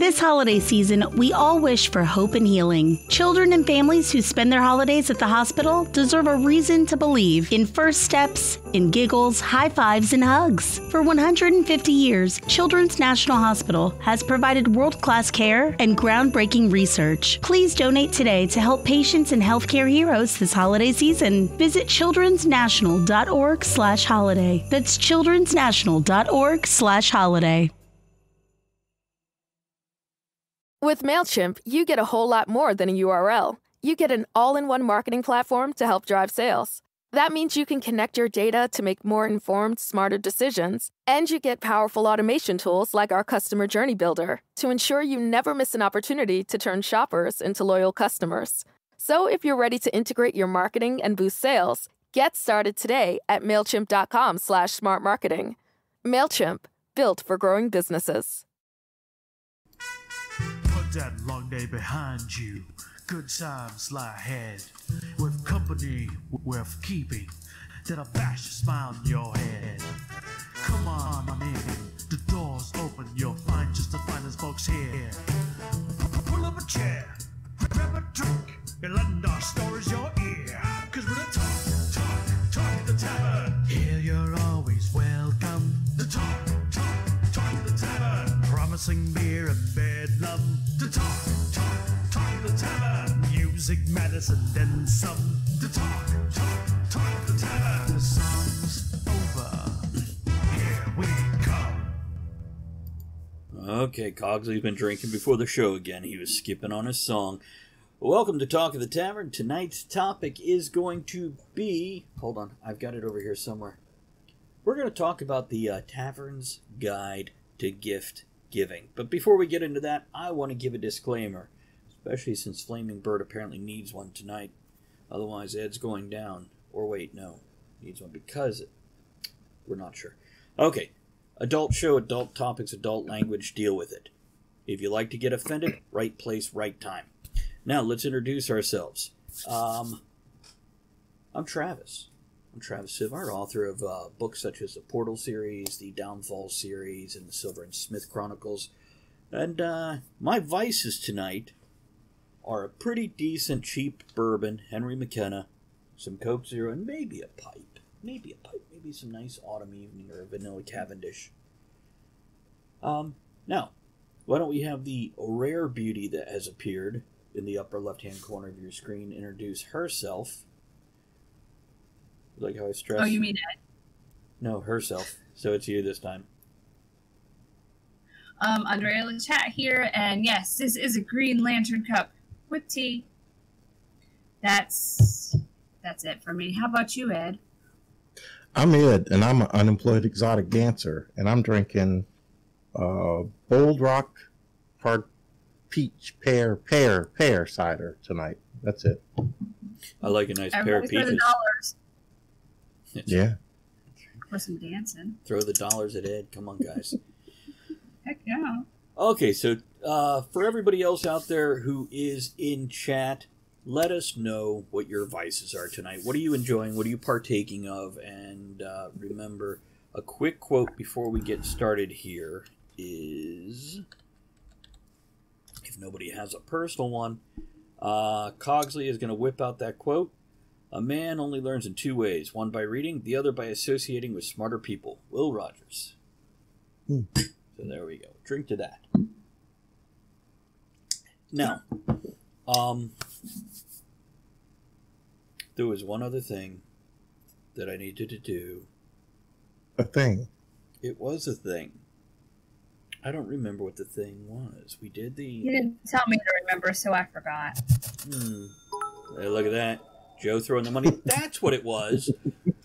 This holiday season, we all wish for hope and healing. Children and families who spend their holidays at the hospital deserve a reason to believe in first steps, in giggles, high fives, and hugs. For 150 years, Children's National Hospital has provided world-class care and groundbreaking research. Please donate today to help patients and healthcare heroes this holiday season. Visit childrensnational.org/holiday. That's childrensnational.org/holiday. With MailChimp, you get a whole lot more than a URL. You get an all-in-one marketing platform to help drive sales. That means you can connect your data to make more informed, smarter decisions, and you get powerful automation tools like our Customer Journey Builder to ensure you never miss an opportunity to turn shoppers into loyal customers. So if you're ready to integrate your marketing and boost sales, get started today at MailChimp.com/smartmarketing. MailChimp, built for growing businesses. That long day behind you, good times lie ahead. With company worth keeping, that'll bash a smile on your head. Come on in, the door's open, you'll find just the finest folks here. Pull up a chair, grab a drink, and lend our stories your ear. Cause we're the talk at the tavern. Here you're always welcome. The talk at the tavern. Promising beer and bedlam. The talk at the tavern. Music, medicine, then some. The talk at the tavern. The song's over. Here we come. Okay, Cogsley's been drinking before the show again. He was skipping on his song. Welcome to Talk of the Tavern. Tonight's topic is going to be... Hold on, I've got it over here somewhere. We're going to talk about the Tavern's Guide to Gift Giving. But before we get into that, I want to give a disclaimer, especially since Flaming Bird apparently needs one tonight. Otherwise, Ed's going down. Or wait, no. Needs one because... We're not sure. Okay. Adult show, adult topics, adult language, deal with it. If you like to get offended, right place, right time. Now, let's introduce ourselves. I'm Travis. I'm Travis Sivart, author of books such as the Portal series, the Downfall series, and the Silver and Smith Chronicles. And my vices tonight are a pretty decent, cheap bourbon, Henry McKenna, some Coke Zero, and maybe a pipe. Maybe some nice autumn evening or a vanilla Cavendish. Now, why don't we have the rare beauty that has appeared in the upper left-hand corner of your screen introduce herself. Like how I stressed. Oh, you mean Ed? No, herself. So it's you this time. Andrea in the chat here, and yes, this is a Green Lantern cup with tea. That's it for me. How about you, Ed? I'm Ed, and I'm an unemployed exotic dancer, and I'm drinking Bold Rock Hard Peach Pear cider tonight. That's it. I like a nice pair of peaches. For the dollars. Yeah. For some dancing. Throw the dollars at Ed. Come on, guys. Heck yeah. Okay, so for everybody else out there who is in chat, let us know what your vices are tonight. What are you enjoying? What are you partaking of? And remember, a quick quote before we get started here is, if nobody has a personal one, Cogsley is going to whip out that quote. A man only learns in two ways, one by reading, the other by associating with smarter people. Will Rogers. So there we go. Drink to that. Now, there was one other thing that I needed to do. A thing? It was a thing. I don't remember what the thing was. We did the... You didn't tell me to remember, so I forgot. Hey, look at that. Joe throwing the money. That's what it was.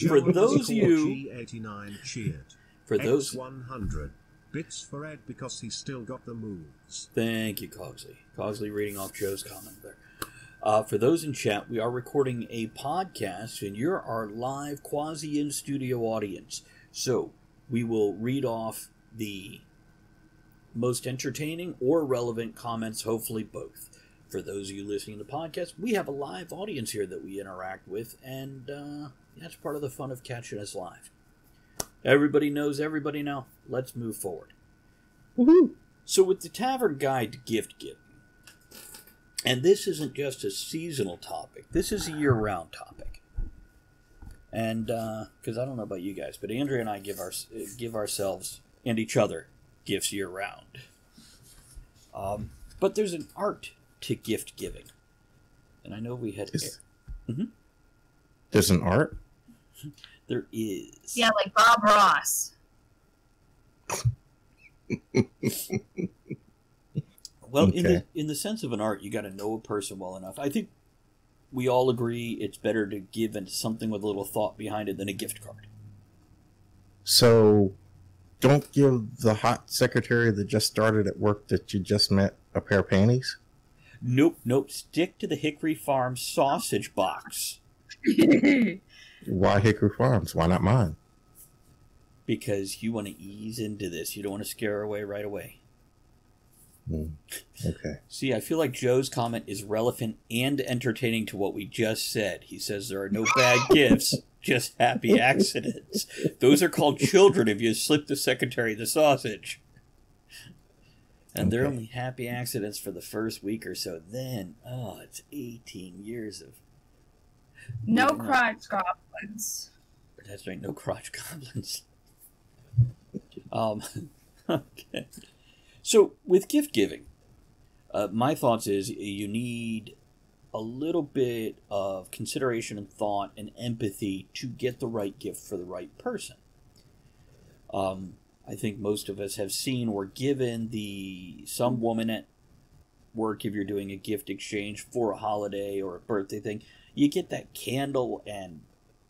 For those of you... G89 cheered. For those... X100. Bits for Ed because he's still got the moves. Thank you, Cogsley. Cogsley reading off Joe's comment there. For those in chat, we are recording a podcast, and you're our live quasi-in-studio audience. So, we will read off the most entertaining or relevant comments, hopefully both. For those of you listening to the podcast, we have a live audience here that we interact with, and that's part of the fun of catching us live. Everybody knows everybody now. Let's move forward. Woohoo! So with the Tavern Guide to Gift Giving, and this isn't just a seasonal topic, this is a year-round topic. And, because I don't know about you guys, but Andrea and I give ourselves and each other gifts year-round. But there's an art to gift giving. And I know we had... There's an art? There is. Yeah, like Bob Ross. Well, Okay. in the sense of an art, you got to know a person well enough. I think we all agree it's better to give something with a little thought behind it than a gift card. So, don't give the hot secretary that just started at work that you just met a pair of panties? Nope. Stick to the Hickory Farm sausage box. Why Hickory Farms? Why not mine? Because you want to ease into this. You don't want to scare her away right away. Okay. See, I feel like Joe's comment is relevant and entertaining to what we just said. He says there are no bad gifts, just happy accidents. Those are called children if you slip the secretary the sausage. And they're only happy accidents for the first week or so. Then, it's 18 years of... No crotch goblins. That's right, no crotch goblins. Okay. So, with gift giving, my thoughts is you need a little bit of consideration and thought and empathy to get the right gift for the right person. I think most of us have seen or given some woman at work, if you're doing a gift exchange for a holiday or a birthday thing, you get that candle and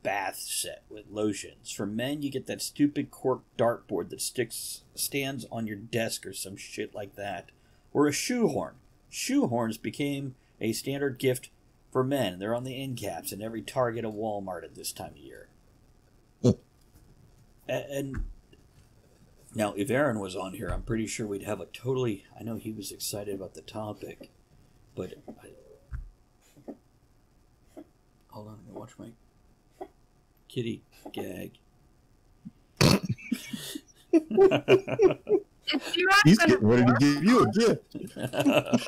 bath set with lotions. For men, you get that stupid cork dartboard that stands on your desk or some shit like that. Or a shoehorn. Shoehorns became a standard gift for men. They're on the end caps in every Target and Walmart at this time of year. And now, if Aaron was on here, I'm pretty sure we'd have a totally... I know he was excited about the topic, but... Hold on, I'm gonna watch my kitty gag. He's getting ready to give you a gift.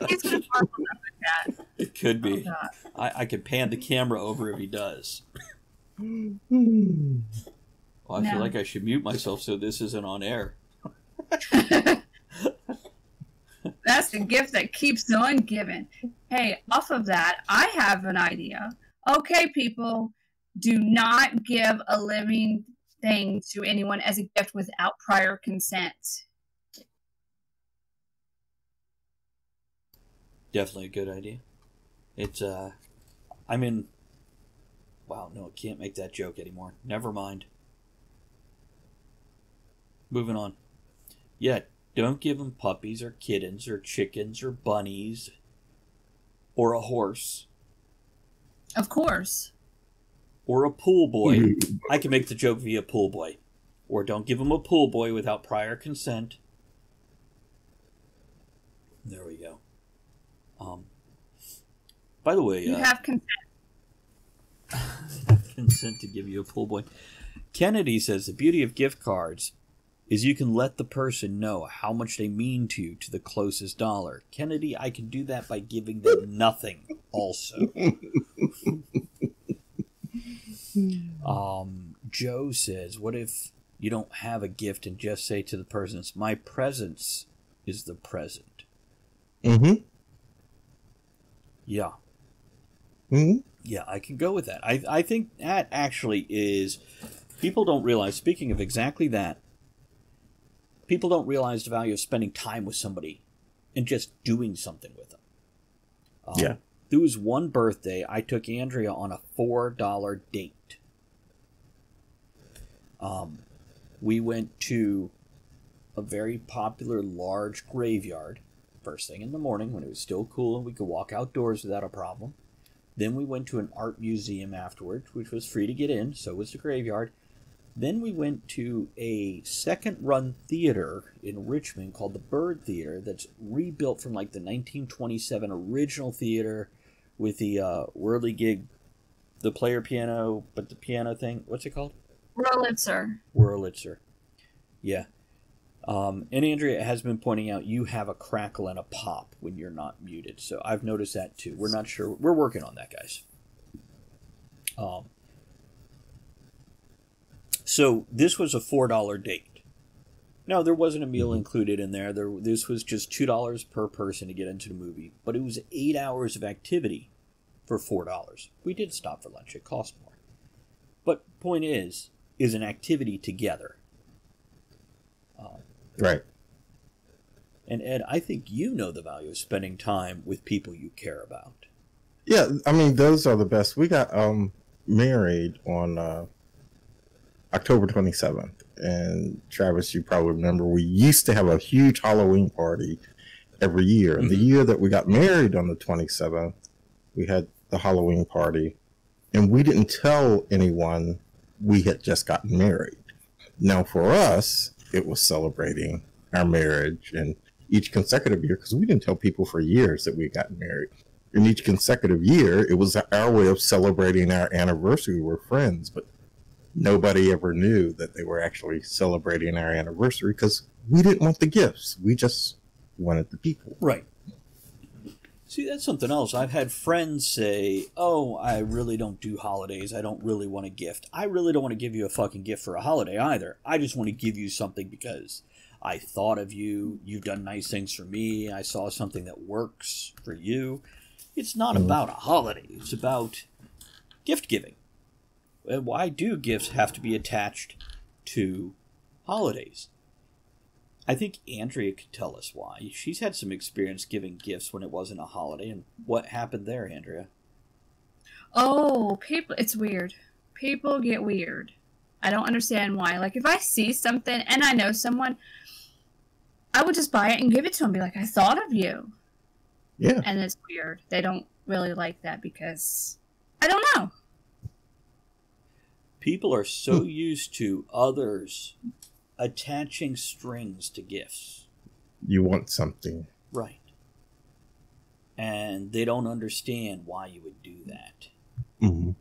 He's gonna bark at that. It could be. Oh, God. I could pan the camera over if he does. Well, I feel like I should mute myself so this isn't on air. That's the gift that keeps on giving. Hey, off of that, I have an idea. Okay, people, do not give a living thing to anyone as a gift without prior consent. Definitely a good idea. It's, wow, no, I can't make that joke anymore. Never mind. Moving on. Yeah, don't give them puppies or kittens or chickens or bunnies or a horse. Of course. Or a pool boy. I can make the joke via pool boy. Or don't give them a pool boy without prior consent. There we go. By the way... You have consent. consent to give you a pool boy. Kennedy says the beauty of gift cards is you can let the person know how much they mean to the closest dollar. Kennedy, I can do that by giving them nothing also. Joe says, what if you don't have a gift and just say to the person, my presence is the present? Mm-hmm. Yeah. Mm-hmm. Yeah, I can go with that. I think that actually is... People don't realize, speaking of exactly that, people don't realize the value of spending time with somebody and just doing something with them. Yeah. There was one birthday, I took Andrea on a $4 date. We went to a very popular large graveyard first thing in the morning when it was still cool and we could walk outdoors without a problem. Then we went to an art museum afterwards, which was free to get in, so was the graveyard. Then we went to a second-run theater in Richmond called the Bird Theater that's rebuilt from like the 1927 original theater with the whirligig, the player piano, but the piano thing. What's it called? Wurlitzer. Wurlitzer. Yeah. And Andrea has been pointing out you have a crackle and a pop when you're not muted. So I've noticed that too. We're not sure. We're working on that, guys. So this was a $4 date. No, there wasn't a meal included in there. This was just $2 per person to get into the movie. But it was 8 hours of activity for $4. We did stop for lunch. It cost more. But point is an activity together. Right. And Ed, I think you know the value of spending time with people you care about. Yeah, I mean, those are the best. We got married on October 27th. And Travis, you probably remember, we used to have a huge Halloween party every year. And the year that we got married on the 27th, we had the Halloween party. And we didn't tell anyone we had just gotten married. Now, for us, it was celebrating our marriage and each consecutive year, because we didn't tell people for years that we had gotten married. In each consecutive year, it was our way of celebrating our anniversary. We were friends, but nobody ever knew that they were actually celebrating our anniversary because we didn't want the gifts. We just wanted the people. Right. See, that's something else. I've had friends say, oh, I really don't do holidays. I don't really want a gift. I really don't want to give you a fucking gift for a holiday either. I just want to give you something because I thought of you. You've done nice things for me. I saw something that works for you. It's not about a holiday. It's about gift giving. And why do gifts have to be attached to holidays? I think Andrea could tell us why. She's had some experience giving gifts when it wasn't a holiday. And what happened there, Andrea? Oh, people, it's weird. People get weird. I don't understand why. Like, if I see something and I know someone, I would just buy it and give it to them. Be like, I thought of you. Yeah. And it's weird. They don't really like that because, I don't know. People are so used to others attaching strings to gifts. You want something. Right. And they don't understand why you would do that. Mm-hmm.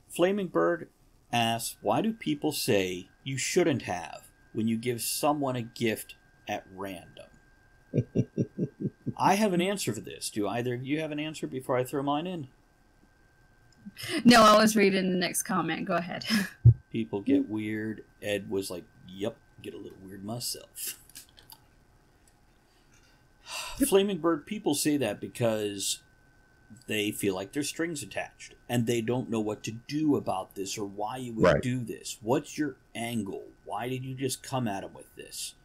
Flaming Bird asks, why do people say you shouldn't have when you give someone a gift at random? I have an answer for this. Do either of you have an answer before I throw mine in? No, I was reading the next comment. Go ahead. People get weird. Ed was like, yep, get a little weird myself. Flaming Bird, people say that because they feel like there's strings attached and they don't know what to do about this or why you would do this. What's your angle? Why did you just come at him with this?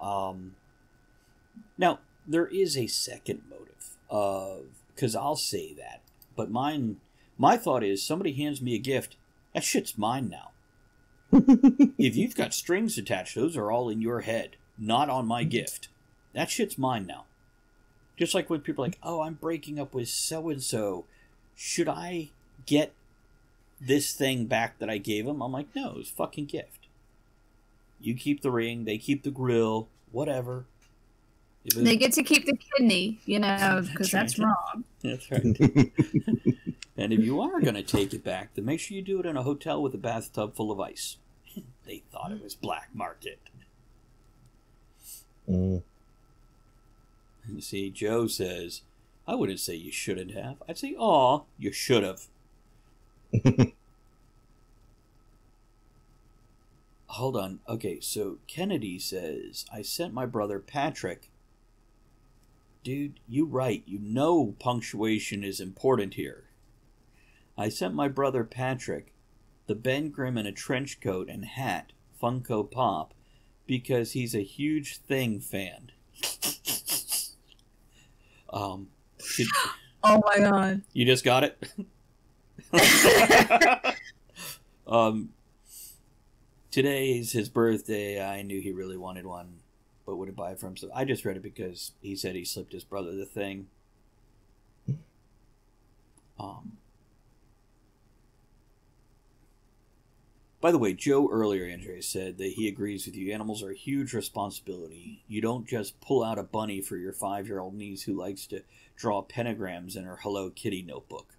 Now, there is a second motive of, because I'll say that, but my thought is somebody hands me a gift, that shit's mine now. If you've got strings attached, those are all in your head, not on my gift. That shit's mine now. Just like when people are like, oh, I'm breaking up with so-and-so. Should I get this thing back that I gave them? I'm like, no, it's a fucking gift. You keep the ring, they keep the grill, whatever. They get to keep the kidney, because that's wrong. That's right. And if you are going to take it back, then make sure you do it in a hotel with a bathtub full of ice. They thought it was black market. You see, Joe says, I wouldn't say you shouldn't have. I'd say, aw, you should have. Hold on. Okay, so Kennedy says, I sent my brother Patrick. Dude, you right. You know punctuation is important here. I sent my brother Patrick the Ben Grimm in a trench coat and hat, Funko Pop, because he's a huge Thing fan. Oh my god. You just got it? Today's his birthday. I knew he really wanted one, but wouldn't buy it for himself. I just read it because he said he slipped his brother the Thing. By the way, Joe earlier, Andrea, said that he agrees with you. Animals are a huge responsibility. You don't just pull out a bunny for your 5-year-old niece who likes to draw pentagrams in her Hello Kitty notebook.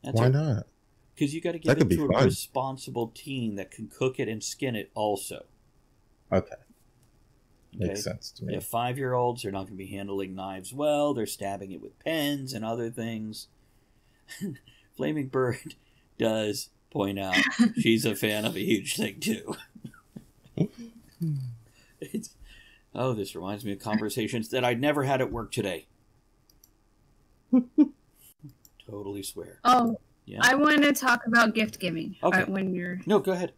Why not? Because you got to That give could it be to a fun. responsible team that can cook it and skin it also. Okay. Okay? Makes sense to me. Yeah, 5-year-olds are not going to be handling knives well. They're stabbing it with pens and other things. Flaming Bird does point out she's a fan of a huge thing, too. This reminds me of conversations that I'd never had at work today. Totally swear. Oh, Yeah. I want to talk about gift giving. Okay. When you're No, go ahead.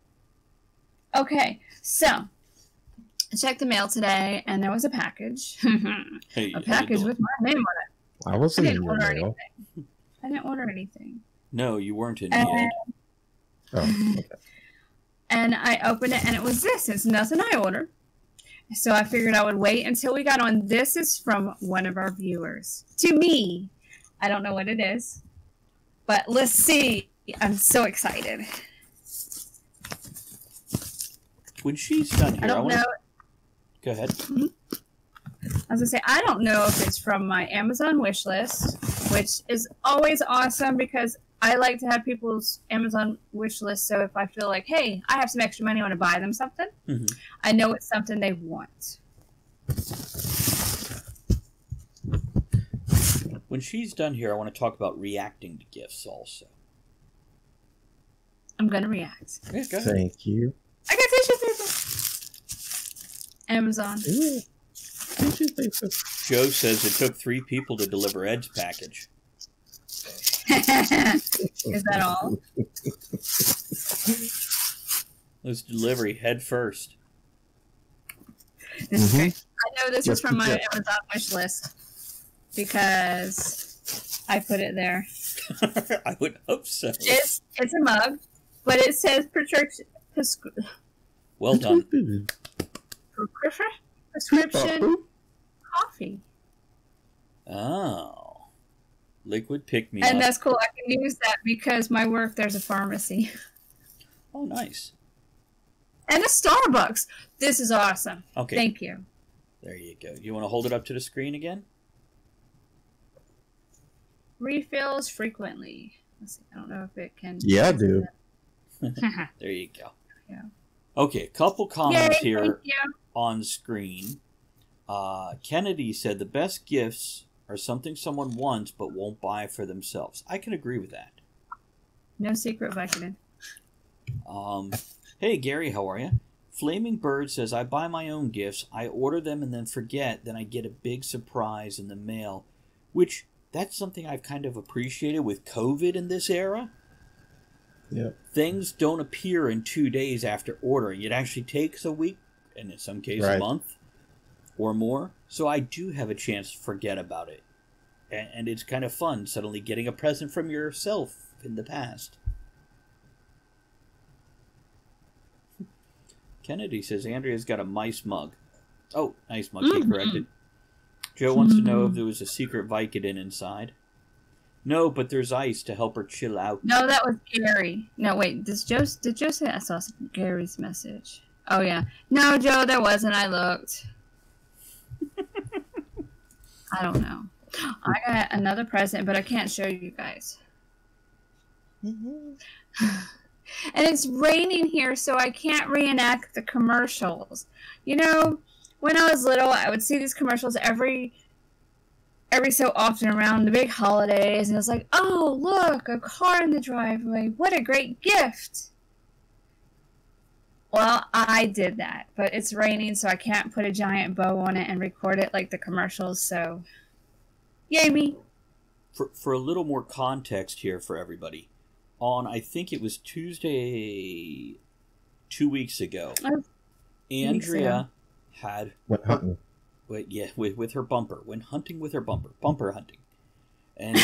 okay. So I checked the mail today, and there was a package. Hey, A package with my name on it. I wasn't I in didn't your order mail. I didn't order anything. No, you weren't in the And, end. Oh, okay. and I opened it, and it was this. It's nothing I ordered. So I figured I would wait until we got on. This is from one of our viewers. To me, I don't know what it is, but let's see. I'm so excited. When she's done here, I don't know. Go ahead. I was gonna say, I don't know if it's from my Amazon wish list, which is always awesome because I like to have people's Amazon wish list. So if I feel like, hey, I have some extra money, I want to buy them something, I know it's something they want. When she's done here, I want to talk about reacting to gifts also. I'm gonna react. Yeah, go ahead. Thank you. I got tissue paper. Amazon. Ooh. Tissue paper. Joe says it took 3 people to deliver Ed's package. Is that all? Let's delivery head first. This is great. I know this Yes, is from my yes. Amazon wish list because I put it there. I would hope so. It's a mug, but it says Well done. prescription coffee. Oh. Liquid pick-me-up. And that's cool. I can use that because my work, there's a pharmacy. Oh, nice. And a Starbucks. This is awesome. Okay. Thank you. There you go. You want to hold it up to the screen again? Refills frequently. Let's see. I don't know if it can. Yeah, I do. There you go. Yeah. Okay, couple comments Yay, here thank you. on screen. Kennedy said the best gifts are something someone wants but won't buy for themselves. I can agree with that. No secret Vicodin. Hey, Gary, how are you? Flaming Bird says, I buy my own gifts. I order them and then forget. Then I get a big surprise in the mail. Which, that's something I've kind of appreciated with COVID in this era. Yep. Things don't appear in 2 days after ordering. It actually takes a week, and in some cases a month or more. So I do have a chance to forget about it. And it's kind of fun suddenly getting a present from yourself in the past. Kennedy says Andrea's got a mice mug. Oh, nice mug. Get corrected. Joe wants to know if there was a secret Vicodin inside. No, but there's ice to help her chill out. No, that was Gary. No, wait. Did Joe say I saw Gary's message? Oh, yeah. No, Joe, there wasn't. I looked. I don't know. I got another present, but I can't show you guys. And it's raining here, so I can't reenact the commercials. You know, when I was little, I would see these commercials every so often around the big holidays, and I was like, oh, look, a car in the driveway. What a great gift. Well, I did that, but it's raining, so I can't put a giant bow on it and record it like the commercials, so yay me. For a little more context here for everybody, on, I think it was Tuesday 2 weeks ago, Andrea had... Went hunting. With her bumper. Went hunting with her bumper. Bumper hunting. And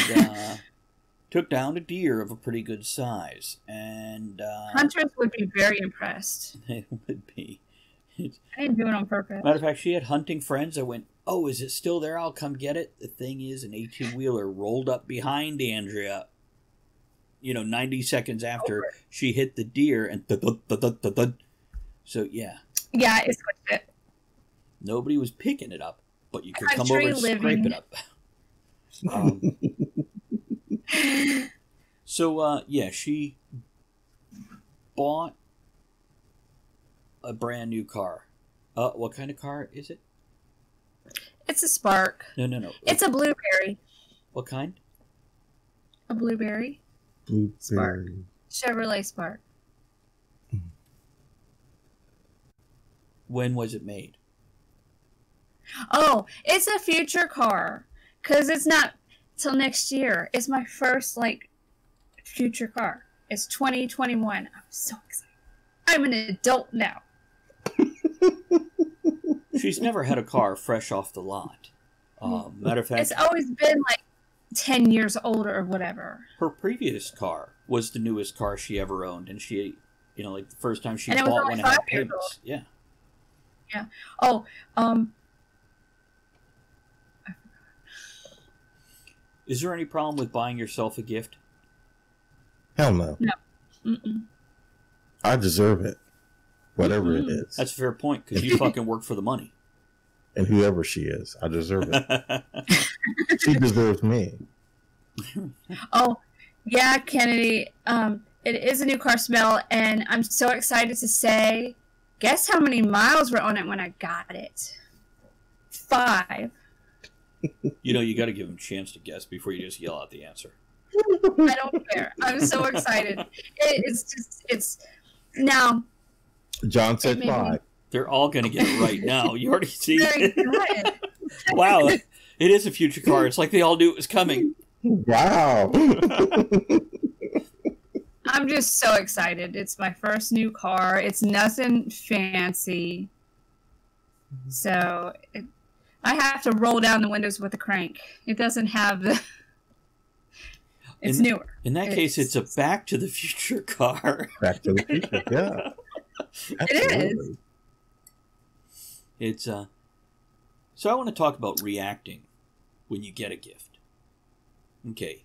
took down a deer of a pretty good size. And Hunters would be very impressed. They would be. I didn't do it on purpose. Matter of fact, she had hunting friends. I went, oh, is it still there? I'll come get it. The thing is, an 18-wheeler rolled up behind Andrea, 90 seconds after she hit the deer, and thud. So, yeah. Yeah, it switched it. Nobody was picking it up, but you could come Country over and living. scrape it up. So, she bought a brand new car, what kind of car is it? It's a Spark. No. It's a blueberry. What kind? A blueberry. Blueberry. Spark. Chevrolet Spark. When was it made? Oh, it's a future car. Because it's not till next year. It's my first, future car. It's 2021. I'm so excited. I'm an adult now. She's never had a car fresh off the lot. Matter of fact, It's always been 10 years older or whatever. her previous car was the newest car she ever owned, and she, the first time she And it was bought only one, it had 5 years payments. Yeah. Yeah. Oh, Is there any problem with buying yourself a gift? Hell no. No. Mm-mm. I deserve it. Whatever it is. That's a fair point, because you fucking work for the money. And whoever she is, I deserve it. She deserves me. Oh, yeah, Kennedy. It is a new car smell, and I'm so excited to say, guess how many miles were on it when I got it? 5. You got to give them a chance to guess before you just yell out the answer. I don't care. I'm so excited. It's now. John said 5. They're all going to get it right now. You already see. Very good. Wow. It is a future car. It's like they all knew it was coming. Wow. I'm just so excited. It's my first new car. It's nothing fancy. So I have to roll down the windows with a crank. It doesn't have the... It's newer. In that case, it's a Back to the Future car. Back to the Future, yeah. It is. It's So I want to talk about reacting when you get a gift. Okay.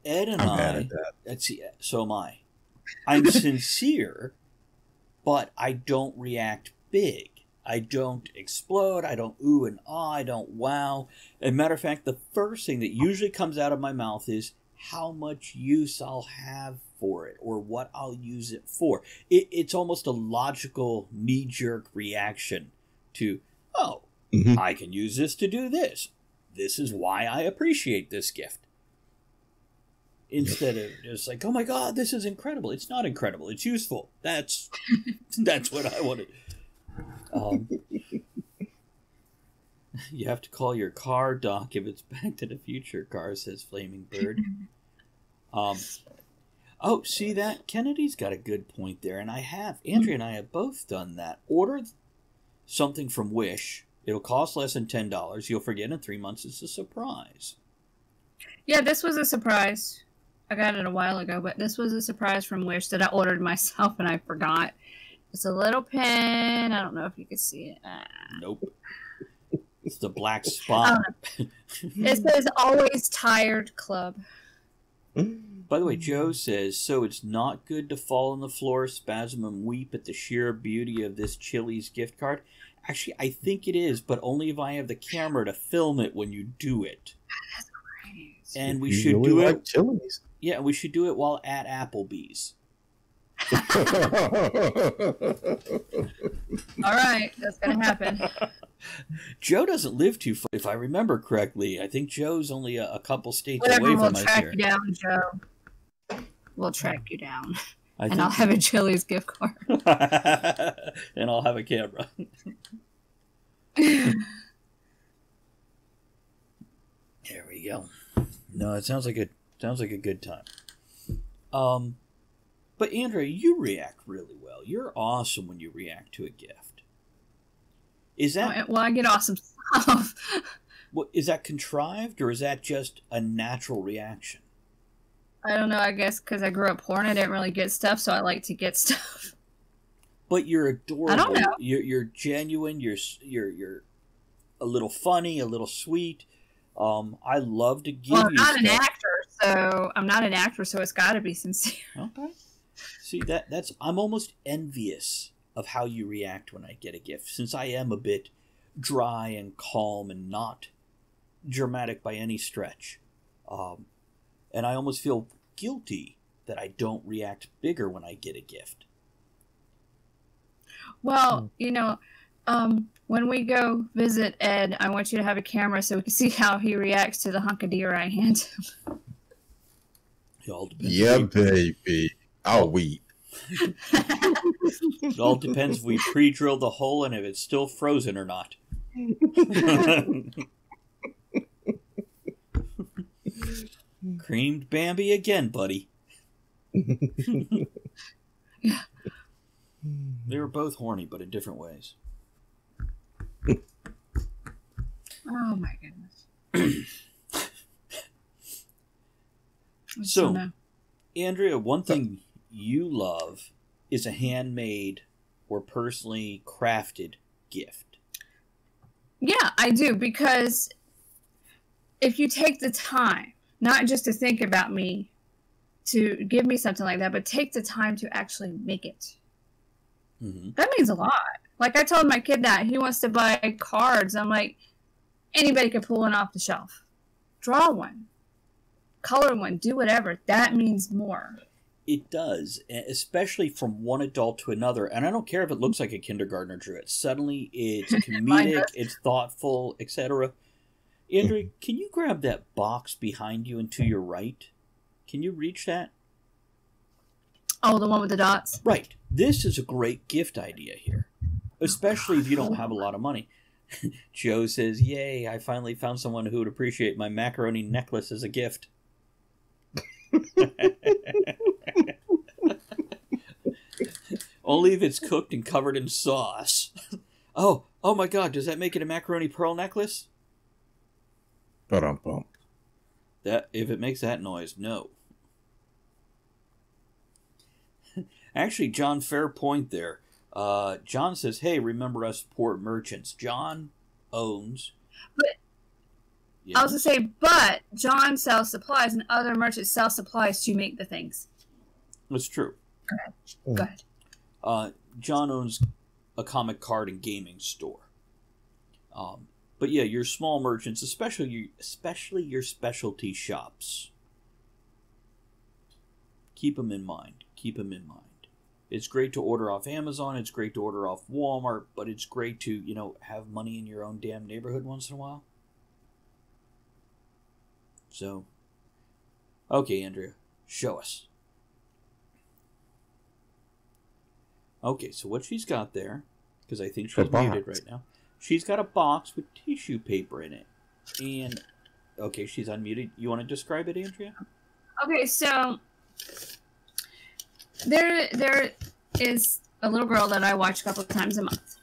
Ed and I'm bad at that. So am I. I'm sincere, but I don't react big. I don't explode. I don't ooh and ah. I don't wow. As a matter of fact, the first thing that usually comes out of my mouth is how much use I'll have for it or what I'll use it for. It's almost a logical knee-jerk reaction to, I can use this to do this. This is why I appreciate this gift. Instead of just like, oh my God, this is incredible. It's not incredible. It's useful. That's what I wanted. You have to call your car, Doc, if it's Back to the Future car, says Flaming Bird. See that? Kennedy's got a good point there, and Andrea and I have both done that. Order something from Wish. It'll cost less than $10. You'll forget in 3 months. It's a surprise. Yeah, this was a surprise. I got it a while ago, but this was a surprise from Wish that I ordered myself and I forgot. It's a little pen. I don't know if you can see it. Nope. It's the black spot. It says Always Tired Club. By the way, Joe says, so it's not good to fall on the floor, spasm, and weep at the sheer beauty of this Chili's gift card? Actually, I think it is, but only if I have the camera to film it when you do it. That's great. And we You should really do like it. Chili's. Yeah, we should do it while at Applebee's. All right, that's going to happen. Joe doesn't live too far, if I remember correctly. I think Joe's only a couple states Whatever, away we'll from us track here. you down, Joe. We'll track you down. And I'll have a Chili's gift card. And I'll have a camera. There we go. No, it sounds like a good time. But Andrea, you react really well. You're awesome when you react to a gift. Is that Well, I get awesome stuff. is that contrived or is that just a natural reaction? I don't know, I guess because I grew up poor and I didn't really get stuff, so I like to get stuff. But you're adorable. I don't know. You're genuine. You're a little funny, a little sweet. I love to give Well, I'm you not an stuff. actor, so it's got to be sincere. Okay. See that's I'm almost envious of how you react when I get a gift, since I am a bit dry and calm and not dramatic by any stretch. And I almost feel guilty that I don't react bigger when I get a gift. Well, when we go visit Ed, I want you to have a camera so we can see how he reacts to the hunk of deer I hand him. It all depends. Yeah, baby. I'll weep. It all depends if we pre-drill the hole and if it's still frozen or not. Creamed Bambi again, buddy. Yeah. They were both horny, but in different ways. Oh my goodness. So, Andrea, one thing you love is a handmade or personally crafted gift. Yeah, I do, because if you take the time, not just to think about me, to give me something like that, but take the time to actually make it. Mm-hmm. That means a lot. Like, I told my kid that he wants to buy cards. I'm like, anybody can pull one off the shelf. Draw one. Color one. Do whatever. That means more. It does, especially from one adult to another. And I don't care if it looks like a kindergartner drew it. Suddenly, it's comedic, it's thoughtful, etc. Andrea, can you grab that box behind you and to your right? Can you reach that? Oh, the one with the dots? Right. This is a great gift idea here, especially if you don't have a lot of money. Joe says, yay, I finally found someone who would appreciate my macaroni necklace as a gift. Only if it's cooked and covered in sauce. Oh my God, does that make it a macaroni pearl necklace? Ba-dum-bum. That, if it makes that noise, no. Actually, John, fair point there. John says, hey, remember us poor merchants. John owns... But Yeah. I was going to say, but John sells supplies and other merchants sell supplies to make the things. That's true. Go ahead. John owns a comic card and gaming store. But yeah, your small merchants, especially your specialty shops, keep them in mind. Keep them in mind. It's great to order off Amazon. It's great to order off Walmart. But it's great to, have money in your own damn neighborhood once in a while. So, okay, Andrea, show us. Okay, so what she's got there, because I think she's muted right now, she's got a box with tissue paper in it. And, okay, she's unmuted. You want to describe it, Andrea? Okay, so there is a little girl that I watch a couple of times a month.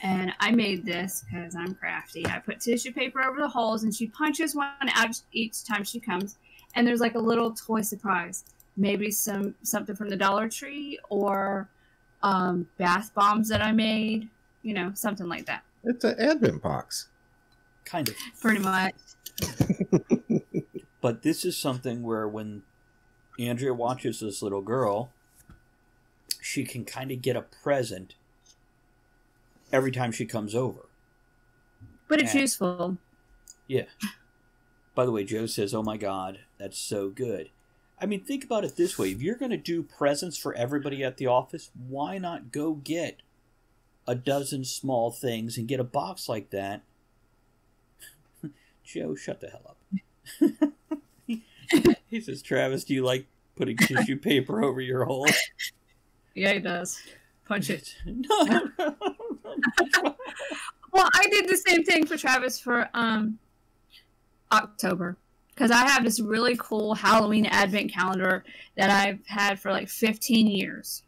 And I made this because I'm crafty. I put tissue paper over the holes, and she punches one out each time she comes. And there's like a little toy surprise. Maybe something from the Dollar Tree, or bath bombs that I made. Something like that. It's an Advent box. Kind of. Pretty much. But this is something where when Andrea watches this little girl, she can kind of get a present every time she comes over. But it's useful. Yeah. By the way, Joe says, oh my God, that's so good. I mean, think about it this way. If you're going to do presents for everybody at the office, why not go get a dozen small things and get a box like that? Joe, shut the hell up. He says, Travis, do you like putting tissue paper over your hole? Yeah, he does. Punch it. No. Well, I did the same thing for Travis for October, because I have this really cool Halloween advent calendar that I've had for like 15 years.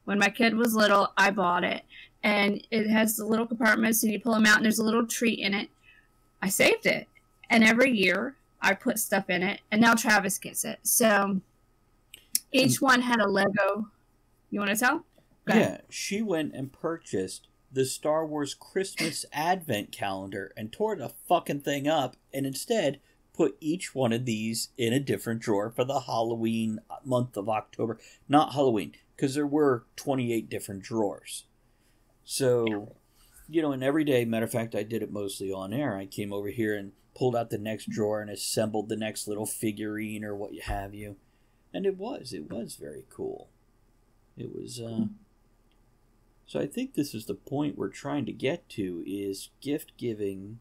When my kid was little, I bought it, and it has the little compartments, and you pull them out, and there's a little treat in it. I saved it, and every year I put stuff in it, and now Travis gets it. So each one had a Lego. You want to tell? Yeah, she went and purchased the Star Wars Christmas Advent Calendar and tore the fucking thing up, and instead put each one of these in a different drawer for the Halloween month of October. Not Halloween, because there were 28 different drawers. So, and every day, matter of fact, I did it mostly on air. I came over here and pulled out the next drawer and assembled the next little figurine or what have you. And it was very cool. It was, so I think this is the point we're trying to get to, is gift giving.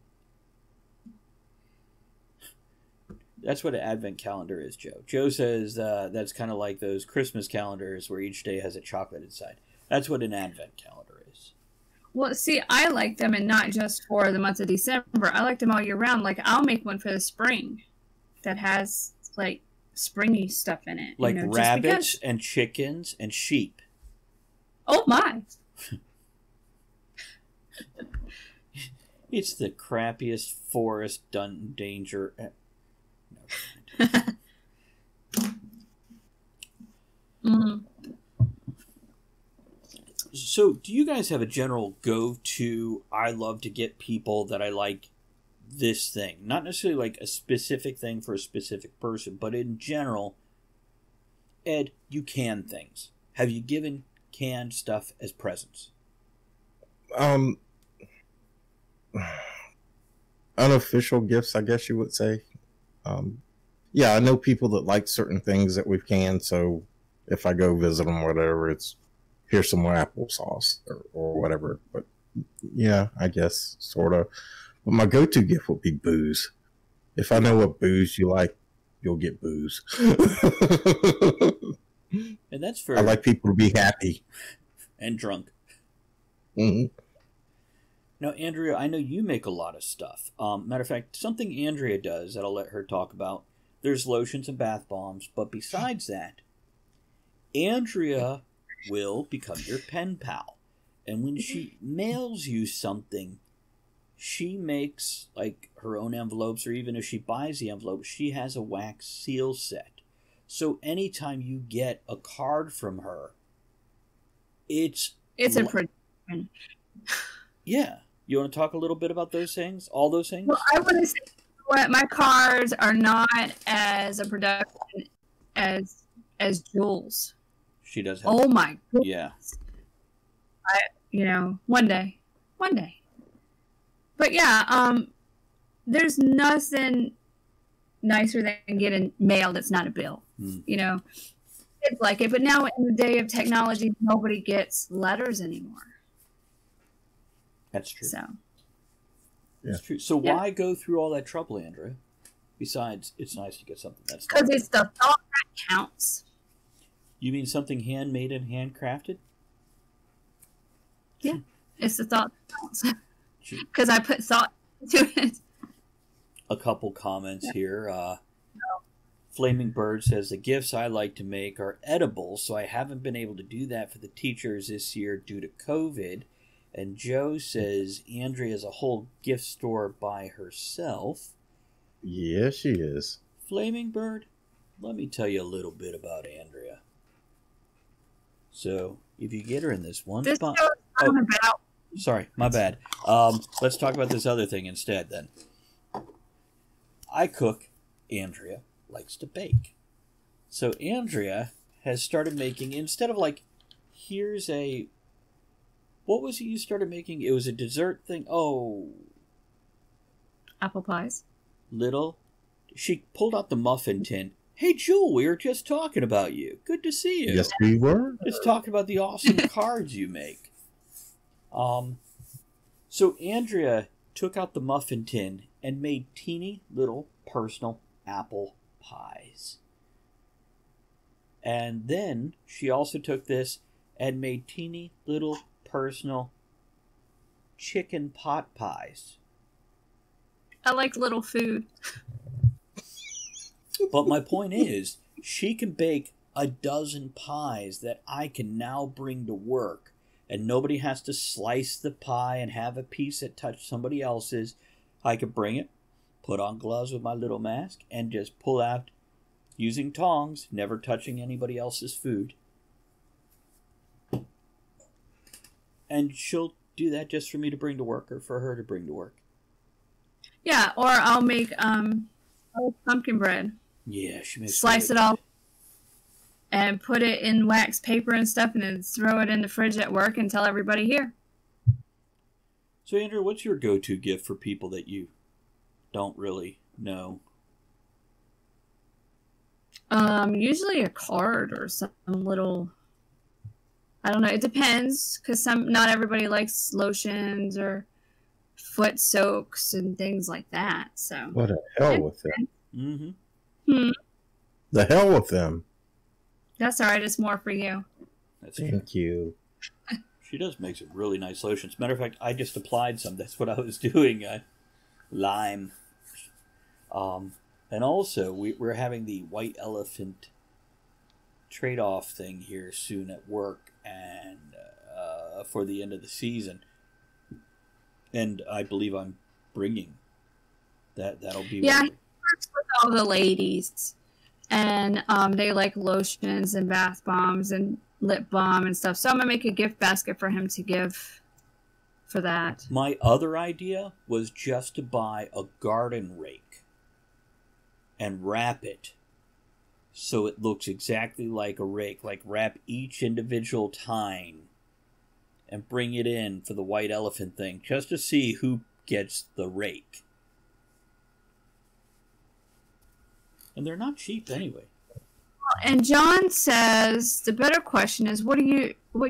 That's what an advent calendar is, Joe. Joe says that's kind of like those Christmas calendars where each day has a chocolate inside. That's what an advent calendar is. Well, see, I like them, and not just for the month of December. I like them all year round. Like, I'll make one for the spring that has, like, springy stuff in it. Like, you know, rabbits and chickens and sheep. Oh, my. It's the crappiest forest done danger. Mm-hmm. So, do you guys have a general go-to, I love to get people that I like this thing? Not necessarily like a specific thing for a specific person, but in general, Ed, you can things. Have you given canned stuff as presents? Unofficial gifts, I guess you would say. Yeah, I know people that like certain things that we've canned, so if I go visit them, whatever, it's here's some more applesauce or whatever. But yeah, I guess sort of. But my go-to gift would be booze. If I know what booze you like, you'll get booze. And that's for... I like people to be happy. And drunk. Mm-hmm. Now, Andrea, I know you make a lot of stuff. Matter of fact, something Andrea does that I'll let her talk about, there's lotions and bath bombs, but besides that, Andrea will become your pen pal. And when she mails you something, she makes like her own envelopes, or even if she buys the envelope, she has a wax seal set. So anytime you get a card from her, it's a production. Yeah. You want to talk a little bit about those things? All those things? Well, I want to say what my cards are not as a production as Jules. She does have. Oh my goodness. Yeah. One day. But yeah, there's nothing nicer than getting mail that's not a bill. It's like it, but now in the day of technology, nobody gets letters anymore. That's true. So. That's true. So why go through all that trouble, Andrea? Besides, it's nice to get something that's... Because it's the thought that counts. You mean something handmade and handcrafted? Yeah. It's the thought that counts. Because I put thought into it. A couple comments here. Flaming Bird says, the gifts I like to make are edible, so I haven't been able to do that for the teachers this year due to COVID. And Joe says Andrea's a whole gift store by herself. Yeah, she is. Flaming Bird, let me tell you a little bit about Andrea. So, if you get her in this one spot... about... Sorry, my bad. Let's talk about this other thing instead, then. I cook. Andrea likes to bake. So, Andrea has started making, instead of like, here's a... What was it you started making? It was a dessert thing. Oh. Apple pies. She pulled out the muffin tin. Hey, Jewel, we were just talking about you. Good to see you. Yes, we were. Just talking about the awesome cards you make. So Andrea took out the muffin tin and made teeny little personal apple pies. And then she also took this and made teeny little personal chicken pot pies. I like little food. But my point is, she can bake a dozen pies that I can now bring to work, and nobody has to slice the pie and have a piece that touched somebody else's. I could bring it, put on gloves with my little mask, and just pull out using tongs, never touching anybody else's food. And she'll do that just for me to bring to work, or for her to bring to work. Yeah, or I'll make pumpkin bread. Yeah, she makes slice it all and put it in wax paper and stuff, and then throw it in the fridge at work and tell everybody here. So, Andrew, what's your go-to gift for people that you don't really know? Usually a card or some little. I don't know. It depends, because not everybody likes lotions or foot soaks and things like that. So What the hell with them? Mm-hmm. The hell with them. That's all right. It's more for you. Thank you. She does make some really nice lotions. Matter of fact, I just applied some. That's what I was doing. Lime. And also, we're having the white elephant trade-off thing here soon at work, and for the end of the season. And I believe I'm bringing that'll be. Yeah, he works with all the ladies, and they like lotions and bath bombs and lip balm and stuff. So I'm gonna make a gift basket for him to give for that. My other idea was just to buy a garden rake and wrap it so it looks exactly like a rake. Like wrap each individual tine and bring it in for the white elephant thing, just to see who gets the rake. And they're not cheap anyway. And John says the better question is, what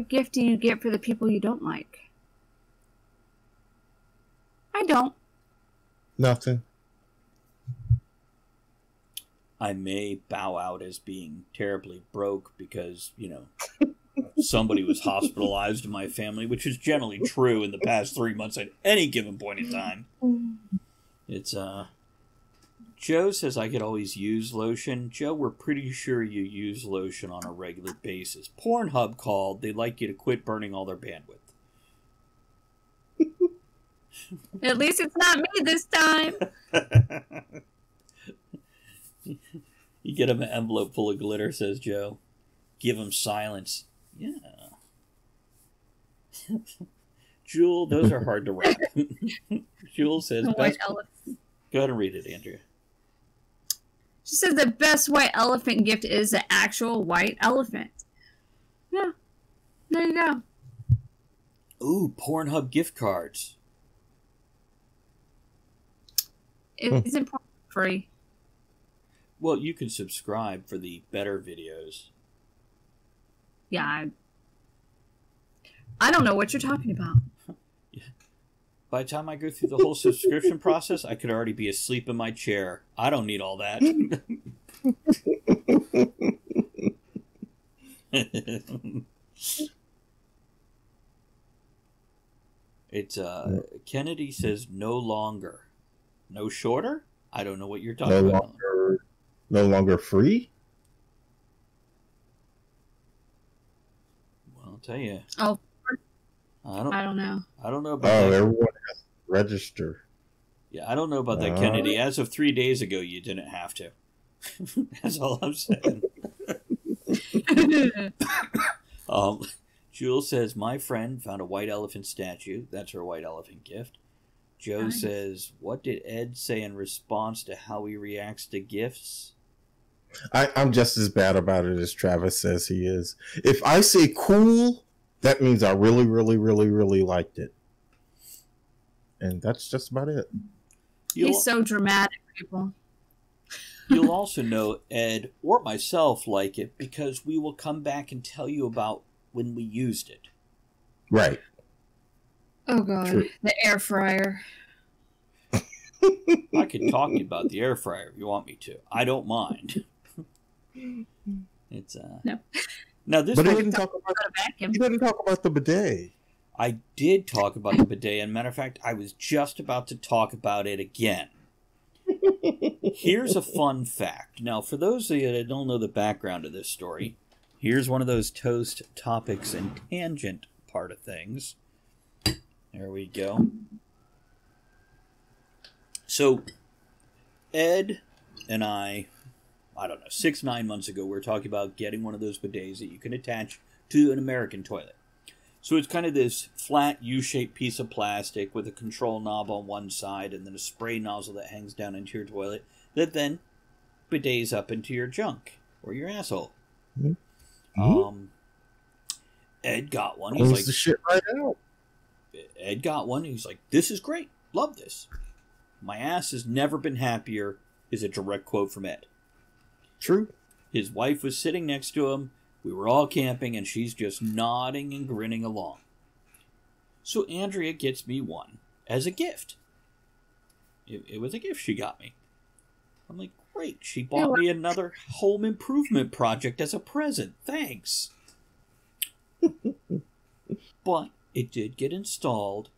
gift do you get for the people you don't like? I don't. Nothing. I may bow out as being terribly broke because, somebody was hospitalized in my family, which is generally true in the past 3 months at any given point in time. It's, Joe says I could always use lotion. Joe, we're pretty sure you use lotion on a regular basis. Pornhub called. They'd like you to quit burning all their bandwidth. At least it's not me this time. You get him an envelope full of glitter, says Joe. Give him silence. Yeah. Jewel, those are hard to wrap. Jewel says, white elephant. Go ahead and read it, Andrea. She says the best white elephant gift is the actual white elephant. Yeah. There you go. Ooh, Pornhub gift cards. It's important free. Well, you can subscribe for the better videos. Yeah, I don't know what you're talking about. Yeah. By the time I go through the whole subscription process, I could already be asleep in my chair. I don't need all that. It's Kennedy says no longer. No shorter? I don't know what you're talking about. No longer free? Well, I'll tell you. Oh, I don't know. I don't know about that. Everyone has to register. Yeah, I don't know about that, Kennedy. As of 3 days ago, you didn't have to. That's all I'm saying. Jules says, my friend found a white elephant statue. That's her white elephant gift. Joe says, what did Ed say in response to how he reacts to gifts? I'm just as bad about it as Travis says he is. If I say cool, that means I really, really, really, really liked it. And that's just about it. He's so dramatic, people. You'll also know Ed or myself like it because we will come back and tell you about when we used it. Right. Oh, God. True. The air fryer. I could talk to you about the air fryer if you want me to. I don't mind. It's no. Now this. But he didn't talk about the bidet. I did talk about the bidet, and matter of fact, I was just about to talk about it again. Here's a fun fact. Now, for those of you that don't know the background of this story, here's one of those toast topics and tangent part of things. There we go. So, Ed and I don't know, 6-9 months ago, we were talking about getting one of those bidets that you can attach to an American toilet. So it's kind of this flat U-shaped piece of plastic with a control knob on one side and then a spray nozzle that hangs down into your toilet that then bidets up into your junk or your asshole. Mm-hmm. Ed got one. He's like, the shit right out. Ed got one. He's like, this is great. Love this. My ass has never been happier is a direct quote from Ed. True. His wife was sitting next to him. We were all camping, and she's just nodding and grinning along. So Andrea gets me one as a gift. It was a gift she got me. I'm like, great. She bought me another home improvement project as a present. Thanks. But it did get installed.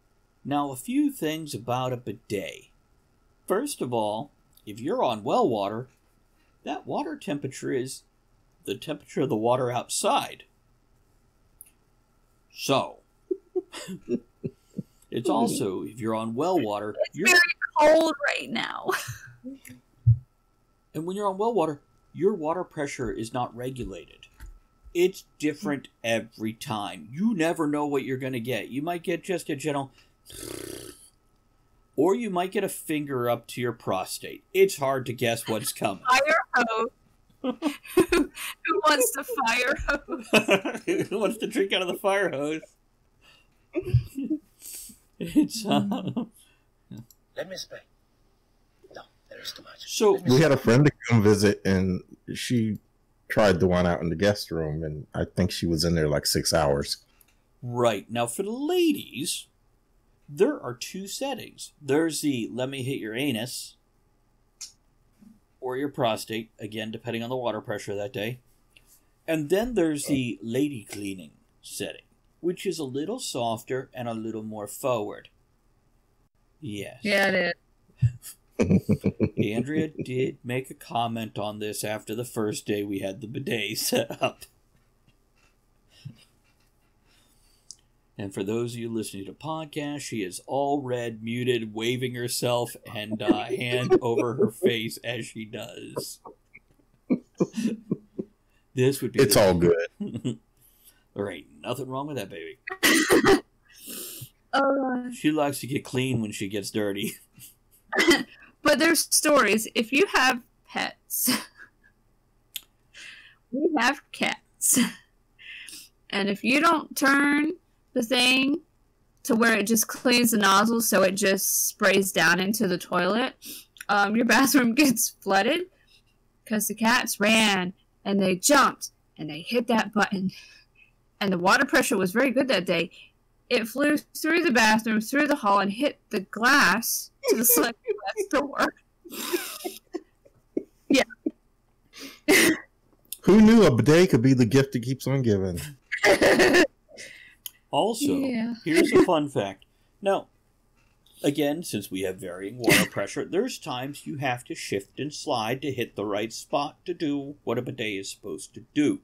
Now, a few things about a bidet. First of all, if you're on well water, that water temperature is the temperature of the water outside. So, it's also, if you're on well water... It's very cold right now. And when you're on well water, your water pressure is not regulated. It's different every time. You never know what you're going to get. You might get just a gentle... Or you might get a finger up to your prostate. It's hard to guess what's coming. Fire hose. Who wants to fire hose? Who wants to drink out of the fire hose? It's Let me spray. No, there is too much. So we had a friend to come visit, and she tried the one out in the guest room, and I think she was in there like 6 hours. Right. Now, for the ladies, there are two settings. There's the let me hit your anus or your prostate, again, depending on the water pressure that day. And then there's the lady cleaning setting, which is a little softer and a little more forward. Yes. Yeah, it is. Andrea did make a comment on this after the first day we had the bidet set up. And for those of you listening to podcasts, she is all red, muted, waving herself and hand over her face as she does. This would be... It's all good. There ain't nothing wrong with that, baby. Oh, She likes to get clean when she gets dirty. but there's stories. If you have pets, we have cats, and if you don't turn the thing to where it just cleans the nozzle so it just sprays down into the toilet, your bathroom gets flooded because the cats ran and they jumped and they hit that button, and the water pressure was very good that day. It flew through the bathroom, through the hall, and hit the glass to the select glass door. Yeah. Who knew a bidet could be the gift that keeps on giving? Also, Yeah. here's a fun fact. Now, again, since we have varying water pressure, there's times you have to shift and slide to hit the right spot to do what a bidet is supposed to do.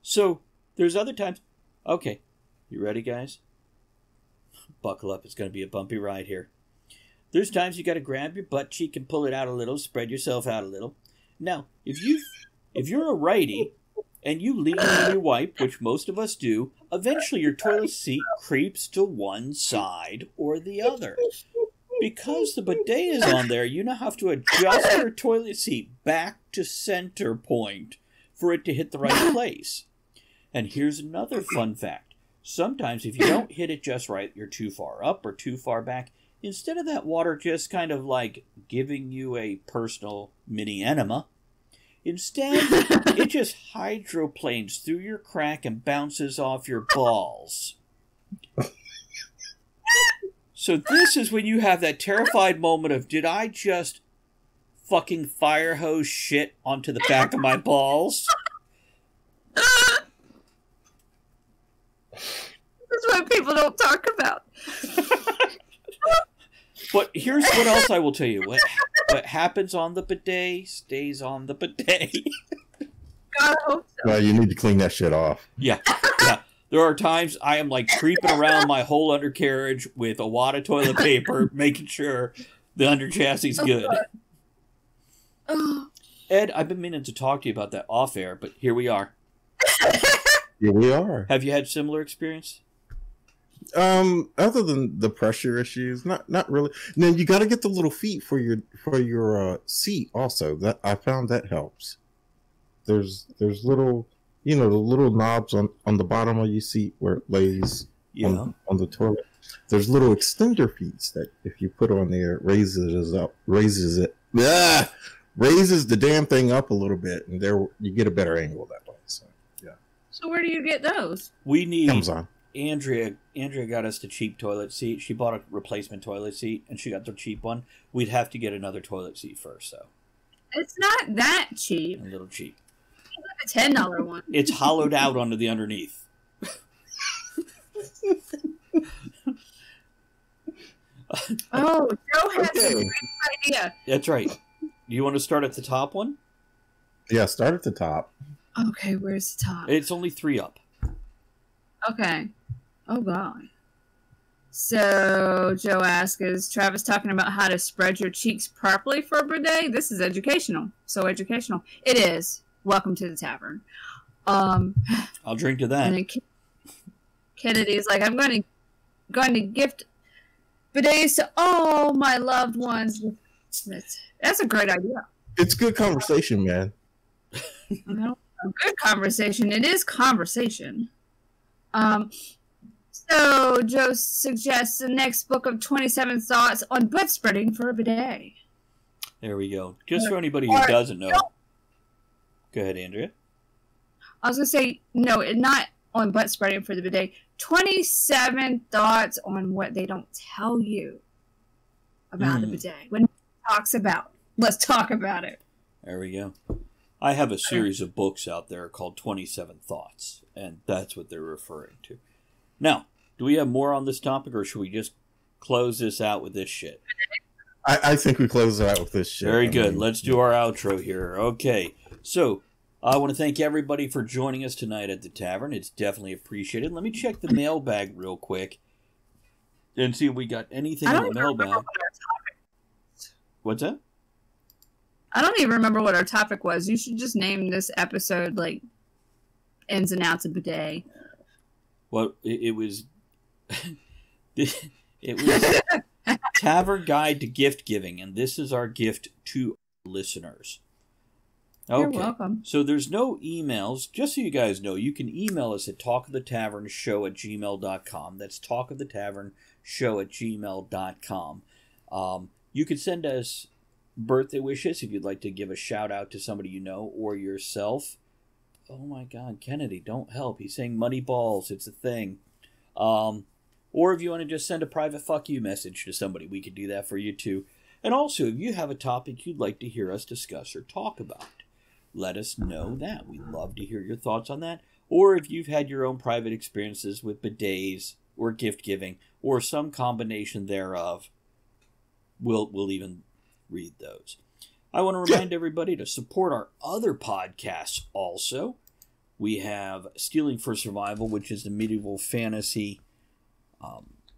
So, there's other times... Okay, you ready, guys? Buckle up, it's going to be a bumpy ride here. There's times you got to grab your butt cheek and pull it out a little, spread yourself out a little. Now, if you're a righty and you lean on your wipe, which most of us do, eventually your toilet seat creeps to one side or the other. Because the bidet is on there, you now have to adjust your toilet seat back to center point for it to hit the right place. And here's another fun fact. Sometimes if you don't hit it just right, you're too far up or too far back. Instead of that water just kind of like giving you a personal mini enema, instead, it just hydroplanes through your crack and bounces off your balls. So this is when you have that terrified moment of, did I just fucking fire hose shit onto the back of my balls? That's what people don't talk about. But here's what else I will tell you. What happens on the bidet stays on the bidet. God, I hope so. Well, you need to clean that shit off. Yeah. There are times I am like creeping around my whole undercarriage with a wad of toilet paper, making sure the under chassis is good. Ed, I've been meaning to talk to you about that off air, but here we are. Here we are. Have you had similar experience? Other than the pressure issues, not really. Now you got to get the little feet for your seat also. That I found that helps. There's little, the little knobs on the bottom of your seat where it lays on the toilet. There's little extender feet that if you put on there, raises the damn thing up a little bit, and there you get a better angle that way. So yeah. So where do you get those? We need Amazon. Andrea got us the cheap toilet seat. She bought a replacement toilet seat, and she got the cheap one. We'd have to get another toilet seat first, though. It's not that cheap. A little cheap. It's a $10 one. It's hollowed out onto the underneath. Oh, Joe has a great idea. That's right. You want to start at the top one? Yeah, start at the top. Okay, where's the top? It's only 3 up. Okay. Oh, God. So, Joe asks, is Travis talking about how to spread your cheeks properly for a bidet? This is educational. So educational. It is. Welcome to the tavern. I'll drink to that. And then Kennedy's like, I'm going to gift bidets to all my loved ones. That's a great idea. It's good conversation, man. A good conversation. It is conversation. So Joe suggests the next book of 27 thoughts on butt spreading for a bidet. There we go. Just for anybody who doesn't know. Go ahead, Andrea. I was going to say, no, not on butt spreading for the bidet. 27 thoughts on what they don't tell you about the bidet. When it talks about, let's talk about it. There we go. I have a series of books out there called 27 Thoughts, and that's what they're referring to. Now, do we have more on this topic, or should we just close this out with this shit? I think we close it out with this shit. Very good. Let's do our outro here. Okay. So, I want to thank everybody for joining us tonight at the tavern. It's definitely appreciated. Let me check the mailbag real quick and see if we got anything in the mailbag. What's that? I don't even remember what our topic was. You should just name this episode, like, ins and outs of bidet. Well, it was... it was Tavern Guide to Gift Giving, and this is our gift to listeners. Okay. You're welcome. So there's no emails. Just so you guys know, you can email us at talkofthetavernshow@gmail.com. That's talkofthetavernshow@gmail.com. You can send us birthday wishes if you'd like to give a shout out to somebody you know or yourself. Oh my God, Kennedy, don't help. He's saying money balls. It's a thing. Or if you want to just send a private fuck you message to somebody, we could do that for you too. And also, if you have a topic you'd like to hear us discuss or talk about, let us know that. We'd love to hear your thoughts on that. Or if you've had your own private experiences with bidets or gift giving or some combination thereof, we'll even read those. I want to remind everybody to support our other podcasts also. We have Stealing for Survival, which is the medieval fantasy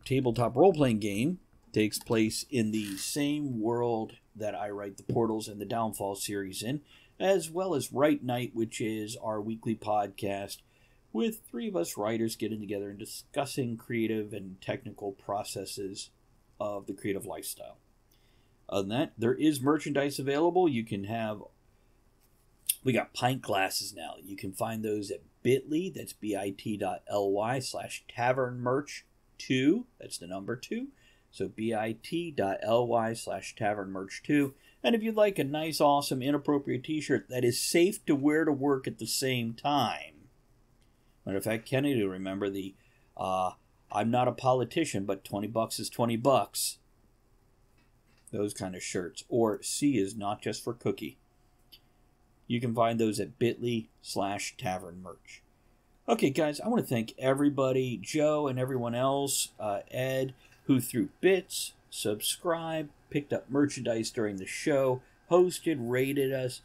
tabletop role-playing game. Takes place in the same world that I write the Portals and the Downfall series in, as well as Write Night, which is our weekly podcast with 3 of us writers getting together and discussing creative and technical processes of the creative lifestyle. Other than that, there is merchandise available. You can have... We got pint glasses now. You can find those at bit.ly. That's bit.ly/tavernmerch2. That's the number 2. So bit.ly/tavernmerch2. And if you'd like a nice, awesome, inappropriate t-shirt that is safe to wear to work at the same time. Matter of fact, Kennedy will remember the I'm not a politician, but $20 is $20. Those kind of shirts. Or C is not just for cookie. You can find those at bit.ly/tavernmerch. Okay, guys, I want to thank everybody, Joe and everyone else, Ed, who threw bits, subscribed, picked up merchandise during the show, hosted, rated us,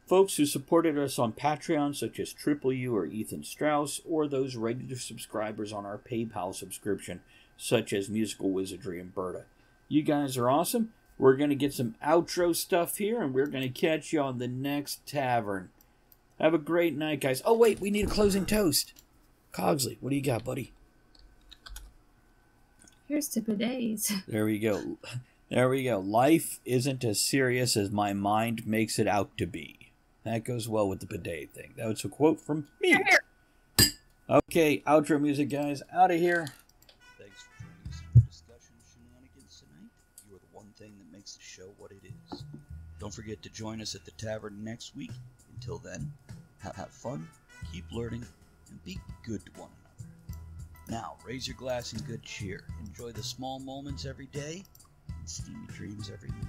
folks who supported us on Patreon, such as Triple U or Ethan Strauss, or those regular subscribers on our PayPal subscription, such as Musical Wizardry and Berta. You guys are awesome. We're going to get some outro stuff here, and we're going to catch you on the next tavern. Have a great night, guys. Oh, wait, we need a closing toast. Cogsley, what do you got, buddy? Here's to bidets. There we go. There we go. Life isn't as serious as my mind makes it out to be. That goes well with the bidet thing. That was a quote from me. Okay, outro music, guys. Out of here. Thanks for joining Don't forget to join us at the Tavern next week. Until then, have fun, keep learning, and be good to one another. Now, raise your glass in good cheer. Enjoy the small moments every day and steamy dreams every minute.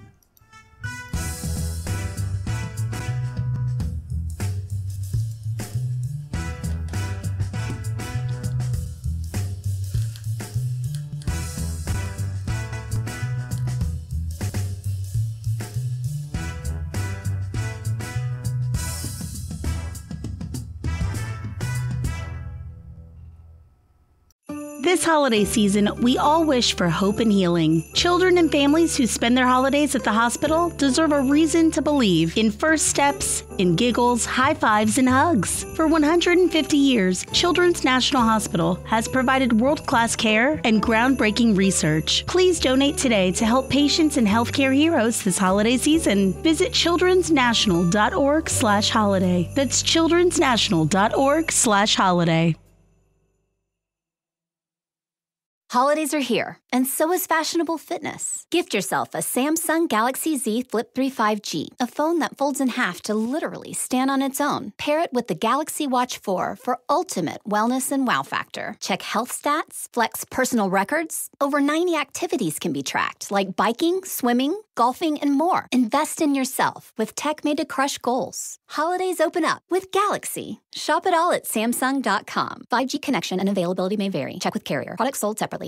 This holiday season, we all wish for hope and healing. Children and families who spend their holidays at the hospital deserve a reason to believe in first steps, in giggles, high fives, and hugs. For 150 years, Children's National Hospital has provided world-class care and groundbreaking research. Please donate today to help patients and healthcare heroes this holiday season. Visit childrensnational.org/holiday. That's childrensnational.org/holiday. Holidays are here, and so is fashionable fitness. Gift yourself a Samsung Galaxy Z Flip 3 5G, a phone that folds in half to literally stand on its own. Pair it with the Galaxy Watch 4 for ultimate wellness and wow factor. Check health stats, flex personal records. Over 90 activities can be tracked, like biking, swimming, golfing, and more. Invest in yourself with tech made to crush goals. Holidays open up with Galaxy. Shop it all at Samsung.com. 5G connection and availability may vary. Check with carrier. Products sold separately.